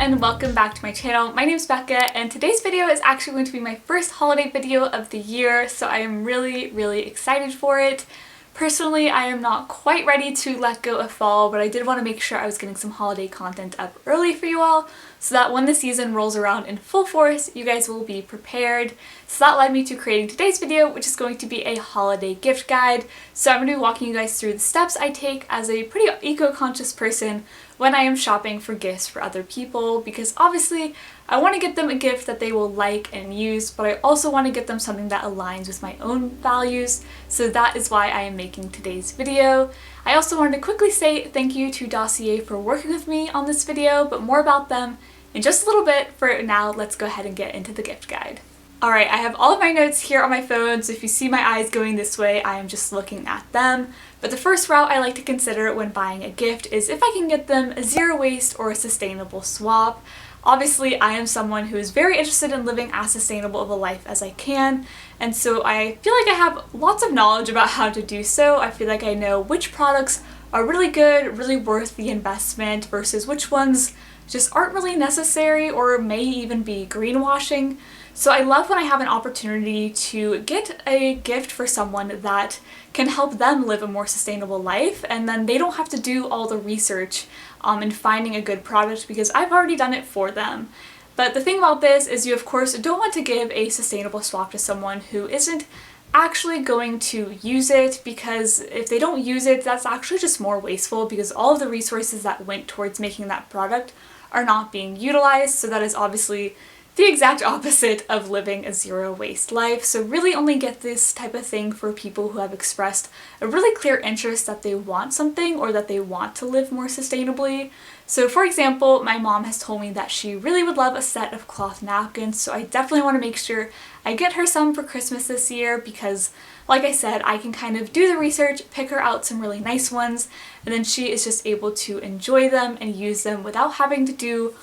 and welcome back to my channel. My name is Becca and today's video is actually going to be my first holiday video of the year, so I am really excited for it. Personally, I am not quite ready to let go of fall, but I did want to make sure I was getting some holiday content up early for you all so that when the season rolls around in full force, you guys will be prepared. So that led me to creating today's video, which is going to be a holiday gift guide. So I'm going to be walking you guys through the steps I take as a pretty eco-conscious person when I am shopping for gifts for other people, because obviously I want to get them a gift that they will like and use, but I also want to get them something that aligns with my own values, so that is why I am making today's video. I also wanted to quickly say thank you to Dossier for working with me on this video, but more about them in just a little bit. For now, let's go ahead and get into the gift guide. Alright, I have all of my notes here on my phone, so if you see my eyes going this way, I am just looking at them. But the first route I like to consider when buying a gift is if I can get them a zero waste or a sustainable swap. Obviously, I am someone who is very interested in living as sustainable of a life as I can, and so I feel like I have lots of knowledge about how to do so. I feel like I know which products are really good, really worth the investment, versus which ones just aren't really necessary or may even be greenwashing. So I love when I have an opportunity to get a gift for someone that can help them live a more sustainable life, and then they don't have to do all the research in finding a good product because I've already done it for them. But the thing about this is you of course don't want to give a sustainable swap to someone who isn't actually going to use it, because if they don't use it, that's actually just more wasteful because all of the resources that went towards making that product are not being utilized. So that is obviously the exact opposite of living a zero waste life. So really only get this type of thing for people who have expressed a really clear interest that they want something or that they want to live more sustainably. So for example, my mom has told me that she really would love a set of cloth napkins, so I definitely want to make sure I get her some for Christmas this year because, like I said, I can kind of do the research, pick her out some really nice ones, and then she is just able to enjoy them and use them without having to do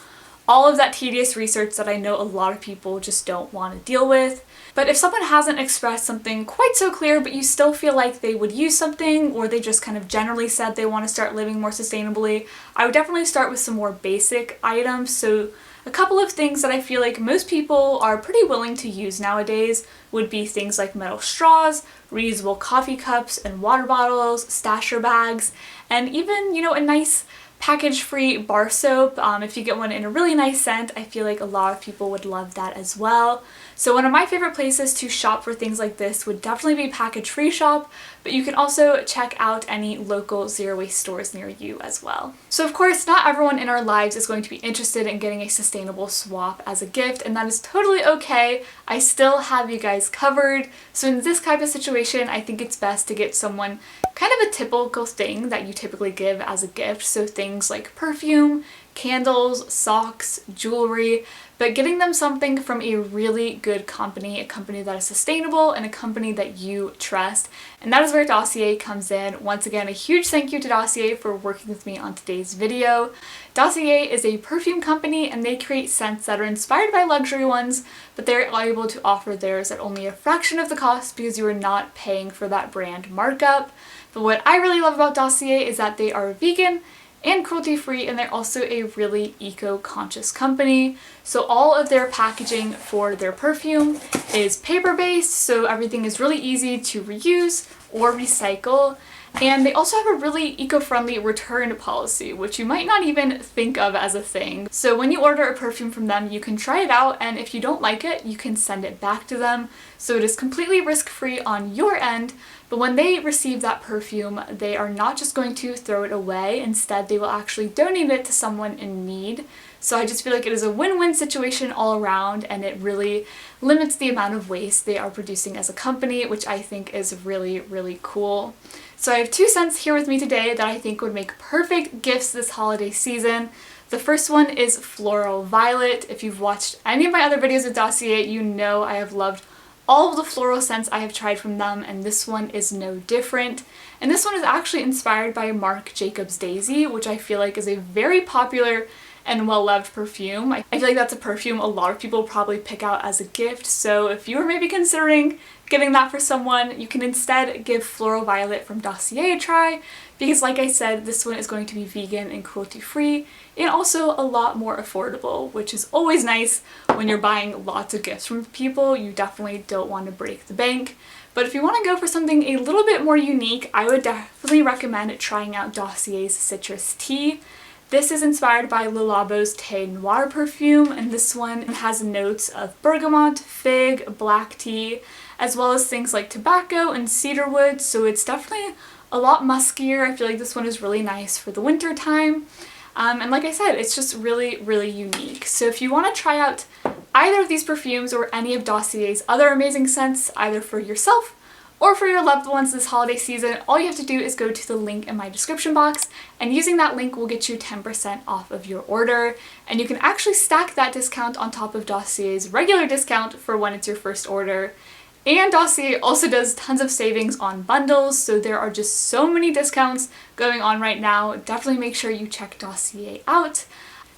all of that tedious research that I know a lot of people just don't want to deal with. But if someone hasn't expressed something quite so clear, but you still feel like they would use something, or they just kind of generally said they want to start living more sustainably, I would definitely start with some more basic items. So a couple of things that I feel like most people are pretty willing to use nowadays would be things like metal straws, reusable coffee cups and water bottles, stasher bags, and even, a nice package-free bar soap. If you get one in a really nice scent, I feel like a lot of people would love that as well. So one of my favorite places to shop for things like this would definitely be Package Free Shop, but you can also check out any local zero waste stores near you as well. So of course, not everyone in our lives is going to be interested in getting a sustainable swap as a gift, and that is totally okay. I still have you guys covered. So in this type of situation, I think it's best to get someone kind of a typical thing that you typically give as a gift. So things like perfume, candles, socks, jewelry, but getting them something from a really good company, a company that is sustainable and a company that you trust. And that is where Dossier comes in. Once again, a huge thank you to Dossier for working with me on today's video. Dossier is a perfume company and they create scents that are inspired by luxury ones, but they're able to offer theirs at only a fraction of the cost because you are not paying for that brand markup. But what I really love about Dossier is that they are vegan and cruelty-free, and they're also a really eco-conscious company. So all of their packaging for their perfume is paper-based, so everything is really easy to reuse or recycle. And they also have a really eco-friendly return policy, which you might not even think of as a thing. So when you order a perfume from them, you can try it out, and if you don't like it, you can send it back to them. So it is completely risk-free on your end, but when they receive that perfume, they are not just going to throw it away. Instead, they will actually donate it to someone in need. So I just feel like it is a win-win situation all around, and it really limits the amount of waste they are producing as a company, which I think is really cool. So I have two scents here with me today that I think would make perfect gifts this holiday season. The first one is Floral Violet. If you've watched any of my other videos with Dossier, you know I have loved all of the floral scents I have tried from them, and this one is no different. And this one is actually inspired by Marc Jacobs Daisy, which I feel like is a very popular and well-loved perfume. I feel like that's a perfume a lot of people probably pick out as a gift, so if you were maybe considering getting that for someone, you can instead give Floral Violet from Dossier a try, because like I said, this one is going to be vegan and cruelty-free, and also a lot more affordable, which is always nice when you're buying lots of gifts from people. You definitely don't want to break the bank. But if you want to go for something a little bit more unique, I would definitely recommend trying out Dossier's Citrus Tea. This is inspired by Le Labo's Thé Noir perfume, and this one has notes of bergamot, fig, black tea, as well as things like tobacco and cedarwood, so it's definitely a lot muskier. I feel like this one is really nice for the winter time. And like I said, it's just really, really unique. So if you want to try out either of these perfumes or any of Dossier's other amazing scents, either for yourself or for your loved ones this holiday season, all you have to do is go to the link in my description box, and using that link will get you 10% off of your order. And you can actually stack that discount on top of Dossier's regular discount for when it's your first order. And Dossier also does tons of savings on bundles, so there are just so many discounts going on right now. Definitely make sure you check Dossier out.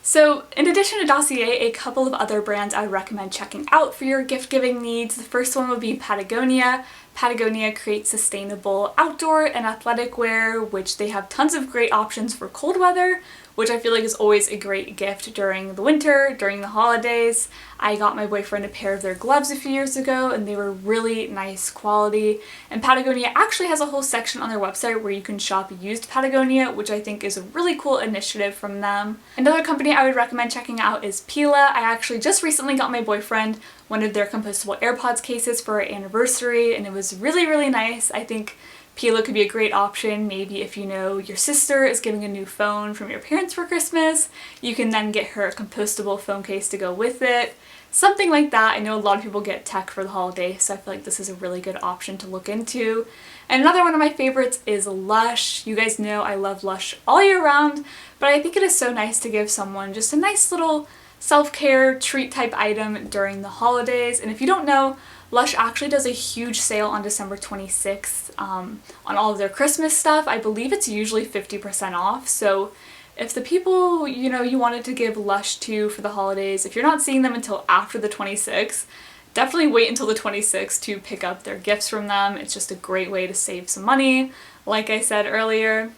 So in addition to Dossier, a couple of other brands I would recommend checking out for your gift giving needs. The first one would be Patagonia. Patagonia creates sustainable outdoor and athletic wear, which they have tons of great options for cold weather, which I feel like is always a great gift during the winter, during the holidays. I got my boyfriend a pair of their gloves a few years ago, and they were really nice quality. And Patagonia actually has a whole section on their website where you can shop used Patagonia, which I think is a really cool initiative from them. Another company I would recommend checking out is Pila. I actually just recently got my boyfriend one of their compostable AirPods cases for our anniversary, and it was really, really nice. I think Pila could be a great option. Maybe if you know your sister is getting a new phone from your parents for Christmas, you can then get her a compostable phone case to go with it. Something like that. I know a lot of people get tech for the holiday, so I feel like this is a really good option to look into. And another one of my favorites is Lush. You guys know I love Lush all year round, but I think it is so nice to give someone just a nice little self-care treat type item during the holidays. And if you don't know, Lush actually does a huge sale on December 26th on all of their Christmas stuff. I believe it's usually 50% off, so if the people you wanted to give Lush to for the holidays, if you're not seeing them until after the 26th, definitely wait until the 26th to pick up their gifts from them. It's just a great way to save some money, like I said earlier.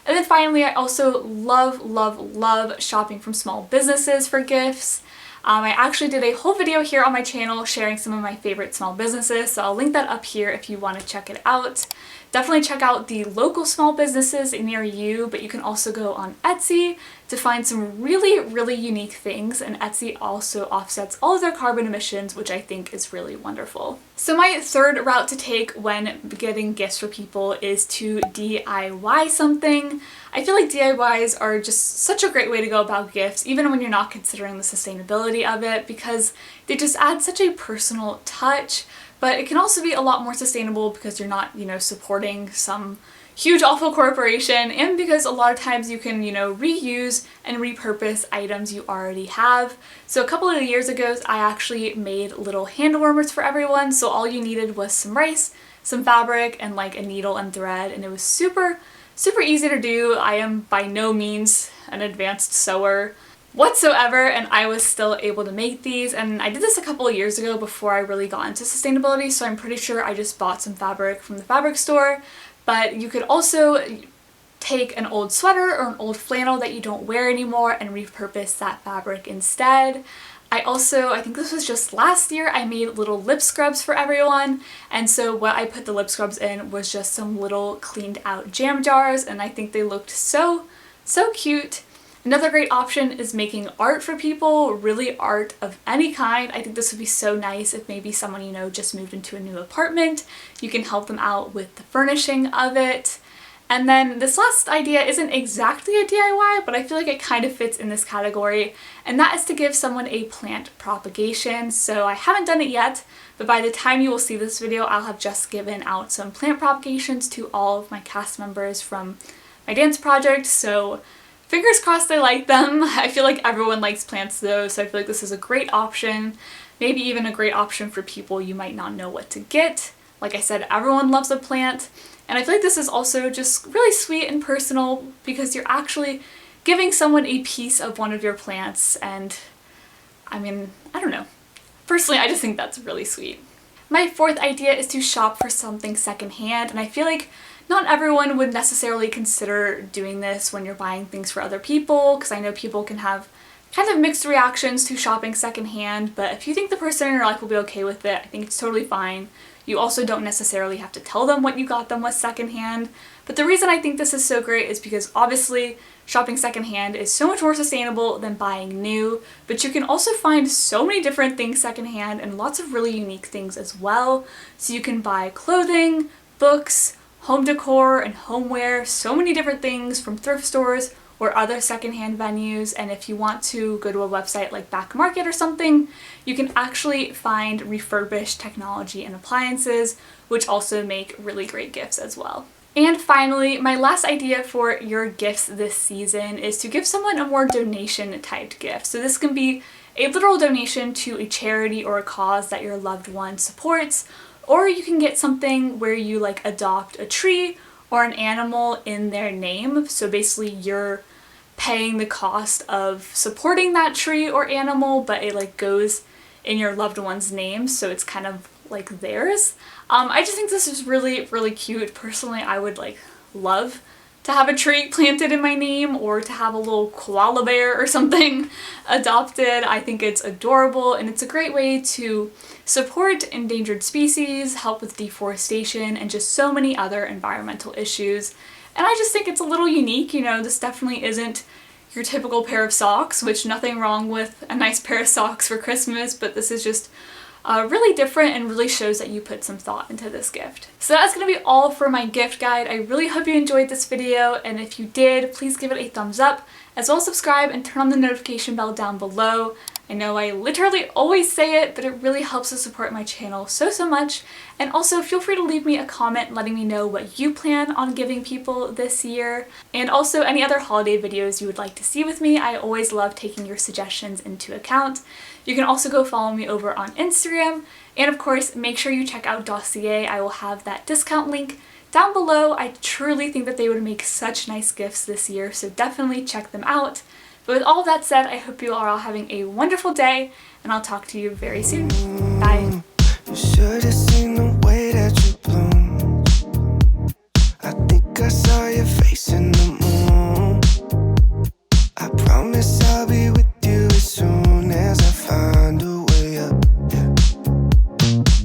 And then finally, I also love, love, love shopping from small businesses for gifts. I actually did a whole video here on my channel sharing some of my favorite small businesses, so I'll link that up here if you want to check it out. Definitely check out the local small businesses near you, but you can also go on Etsy to find some really, really unique things, and Etsy also offsets all of their carbon emissions, which I think is really wonderful. So my third route to take when getting gifts for people is to DIY something. I feel like DIYs are just such a great way to go about gifts, even when you're not considering the sustainability of it, because they just add such a personal touch. But it can also be a lot more sustainable because you're not, supporting some huge awful corporation, and because a lot of times you can, reuse and repurpose items you already have. So a couple of years ago, I actually made little hand warmers for everyone. So all you needed was some rice, some fabric, and like a needle and thread, and it was super, super easy to do. I am by no means an advanced sewer whatsoever, and I was still able to make these. And I did this a couple of years ago before I really got into sustainability, so I'm pretty sure I just bought some fabric from the fabric store. But you could also take an old sweater or an old flannel that you don't wear anymore and repurpose that fabric instead. I think this was just last year, I made little lip scrubs for everyone, and so what I put the lip scrubs in was just some little cleaned out jam jars, and I think they looked so, so cute. Another great option is making art for people, really art of any kind. I think this would be so nice if maybe someone just moved into a new apartment. You can help them out with the furnishing of it. And then this last idea isn't exactly a DIY, but I feel like it kind of fits in this category, and that is to give someone a plant propagation. So I haven't done it yet, but by the time you will see this video, I'll have just given out some plant propagations to all of my cast members from my dance project, so fingers crossed they like them. I feel like everyone likes plants though, so I feel like this is a great option. Maybe even a great option for people you might not know what to get. Like I said, everyone loves a plant. And I feel like this is also just really sweet and personal because you're actually giving someone a piece of one of your plants, and I mean, I don't know. Personally, I just think that's really sweet. My fourth idea is to shop for something secondhand, and I feel like not everyone would necessarily consider doing this when you're buying things for other people, because I know people can have kind of mixed reactions to shopping secondhand, but if you think the person in your life will be okay with it, I think it's totally fine. You also don't necessarily have to tell them what you got them was secondhand. But the reason I think this is so great is because obviously shopping secondhand is so much more sustainable than buying new, but you can also find so many different things secondhand and lots of really unique things as well. So you can buy clothing, books, home decor, and homeware, so many different things from thrift stores or other secondhand venues. And if you want to go to a website like Back Market or something, you can actually find refurbished technology and appliances, which also make really great gifts as well. And finally, my last idea for your gifts this season is to give someone a more donation typed gift. So this can be a literal donation to a charity or a cause that your loved one supports, or you can get something where you like adopt a tree or an animal in their name. So basically you're paying the cost of supporting that tree or animal, but it like goes in your loved one's name, so it's kind of like theirs. I just think this is really, really cute. Personally, I would like love to have a tree planted in my name, or to have a little koala bear or something adopted. I think it's adorable, and it's a great way to support endangered species, help with deforestation, and just so many other environmental issues. And I just think it's a little unique. You know, this definitely isn't your typical pair of socks, which nothing wrong with a nice pair of socks for Christmas, but this is just really different and really shows that you put some thought into this gift. So that's going to be all for my gift guide. I really hope you enjoyed this video, and if you did, please give it a thumbs up, as well as subscribe and turn on the notification bell down below. I know I literally always say it, but it really helps to support my channel so much. And also feel free to leave me a comment letting me know what you plan on giving people this year, and also any other holiday videos you would like to see with me. I always love taking your suggestions into account. You can also go follow me over on Instagram, and of course make sure you check out Dossier. I will have that discount link down below. I truly think that they would make such nice gifts this year, so definitely check them out. But with all of that said, I hope you are all having a wonderful day, and I'll talk to you very soon. Bye!